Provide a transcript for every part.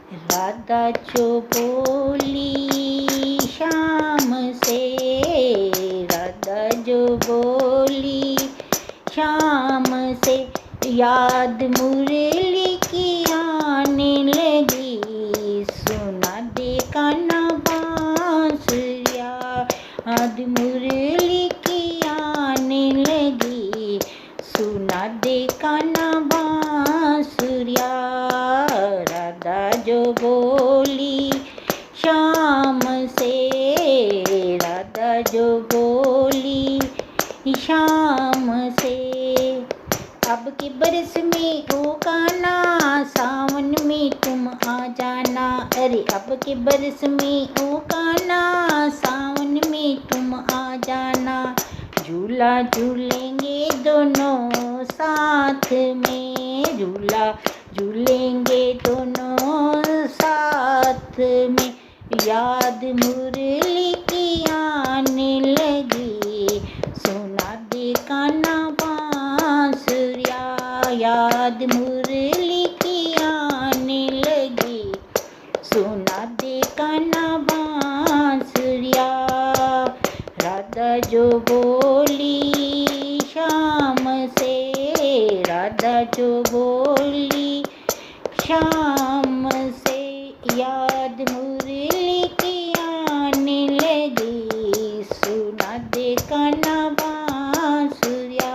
राधा जो बोली शाम से, राधा जो बोली शाम से, याद मुरली की आने लगी, सुना दे कान्हा बांसुरिया, याद मुरली की आने लगी, सुना दे कान्हा बांसुरिया। राधा जो बोली शाम से, राधा जो बोली शाम से, अब के बरस में ओ कान्हा सावन में तुम आ जाना, अरे अब के बरस में ओ कान्हा सावन में तुम आ जाना, झूला झूलेंगे दोनों साथ में, झूला झूलेंगे दोनों साथ में, याद मुरली की आने लगी, सुना दे कान्हा बांसुरिया, याद मुरली की आने लगी, सुना दे कान्हा बांसुरिया। राधा जो बोली शाम से, राधा जो बोली शाम से, याद मुरली की आने लगी, सुना दे कान्हा बांसुरिया।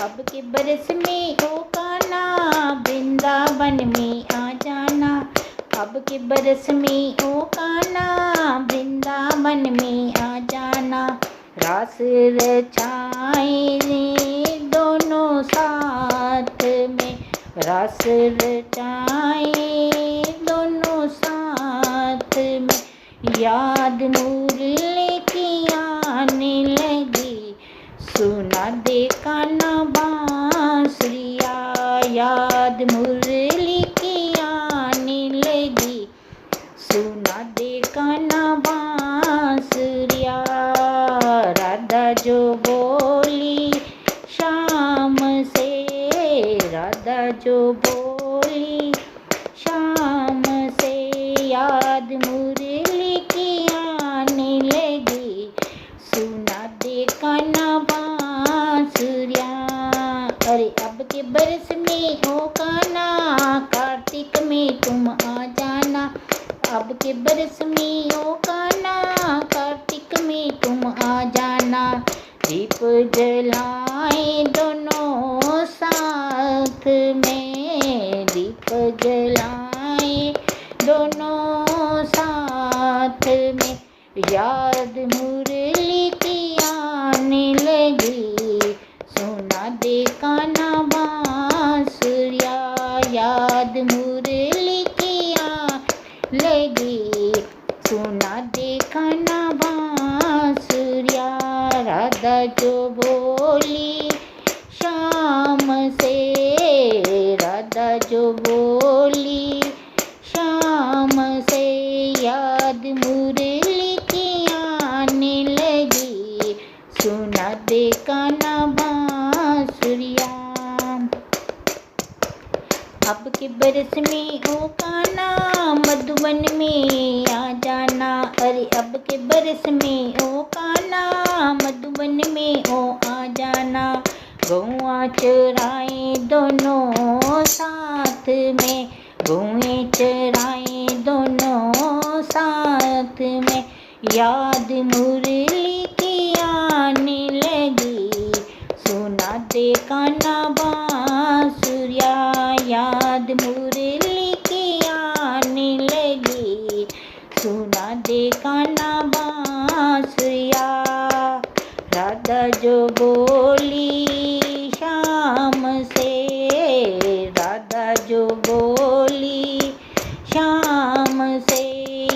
अब के बरस में ओ कान्हा वृंदावन में आ जाना, अब के बरस में ओ कान्हा वृंदावन में आ जाना, रास रचाएंगे दोनों साथ में, रास रचाएं दोनों साथ में, याद मुरली की आने लगी, सुना दे कान्हा बांसुरिया, याद मुरली की आने लगी, सुना दे कान्हा बांसुरिया। राधा जो बोली शाम से, राधा जो बोली शाम से, याद मुरली की आने लगी, सुना दे कान्हा बांसुरिया। अरे अब के बरस में ओ कान्हा कार्तिक में तुम आ जाना, अब के बरस में ओ कान्हा कार्तिक में तुम आ जाना, दीप जलाए दोनों साथ में, दीप जलाए दोनों साथ में, याद मुरली की आने लगी, सुना दे कान्हा बांसुरिया, याद मुरली की आने लगी, सुना दे कान्हा बांसुरिया। राधा जो बोली शाम से, राधा जो बोली शाम से, याद मुरली की आने लगी, सुना दे कान्हा बांसुरिया। अब के बरस में ओ कान्हा मधुवन में आ जाना, अरे अब के बरस में ओ कान्हा मधुवन में ओ आ जाना, गौआ चराए दोनों साथ में, गौएं चराए दोनों साथ में, याद मुरली की आने लगी, सुना दे कान्हा बांसुरिया, याद मुरली की आने लगी, सुना दे कान्हा बांसुरिया। राधा जो बोली शाम से, राधा जो बोली शाम से,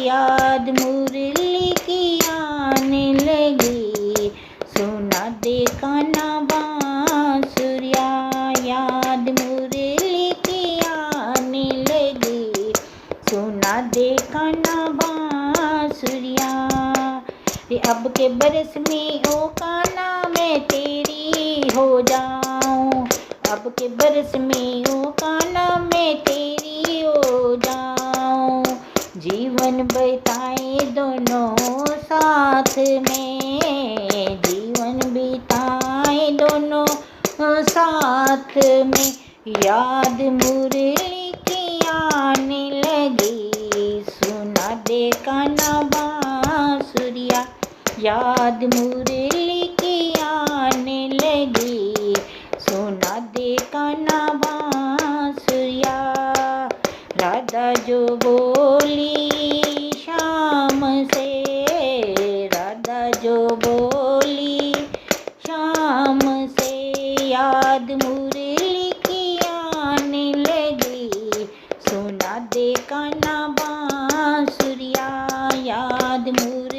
याद मुरली की आने लगी, सुना दे कान्हा बांसुरिया, याद मुरली की आने लगी, सुना दे कान्हा बांसुरिया। अब के बरस में ओ कान्हा मैं तेरी हो जाऊं, अब के बरस में ओ कान्हा मैं तेरी हो जाऊं, जीवन बिताए दोनों साथ में, जीवन बिताए दोनों साथ में। याद मुरली की आने लगी, सुना दे कान्हा बांसुरिया। याद मुरली की आने लगी, सुना दे कान्हा बांसुरिया। राधा जो बोली शाम से, राधा जो बोली शाम से, याद मुरली की आने लगी, सुना दे कान्हा बांसुरिया। याद मुरली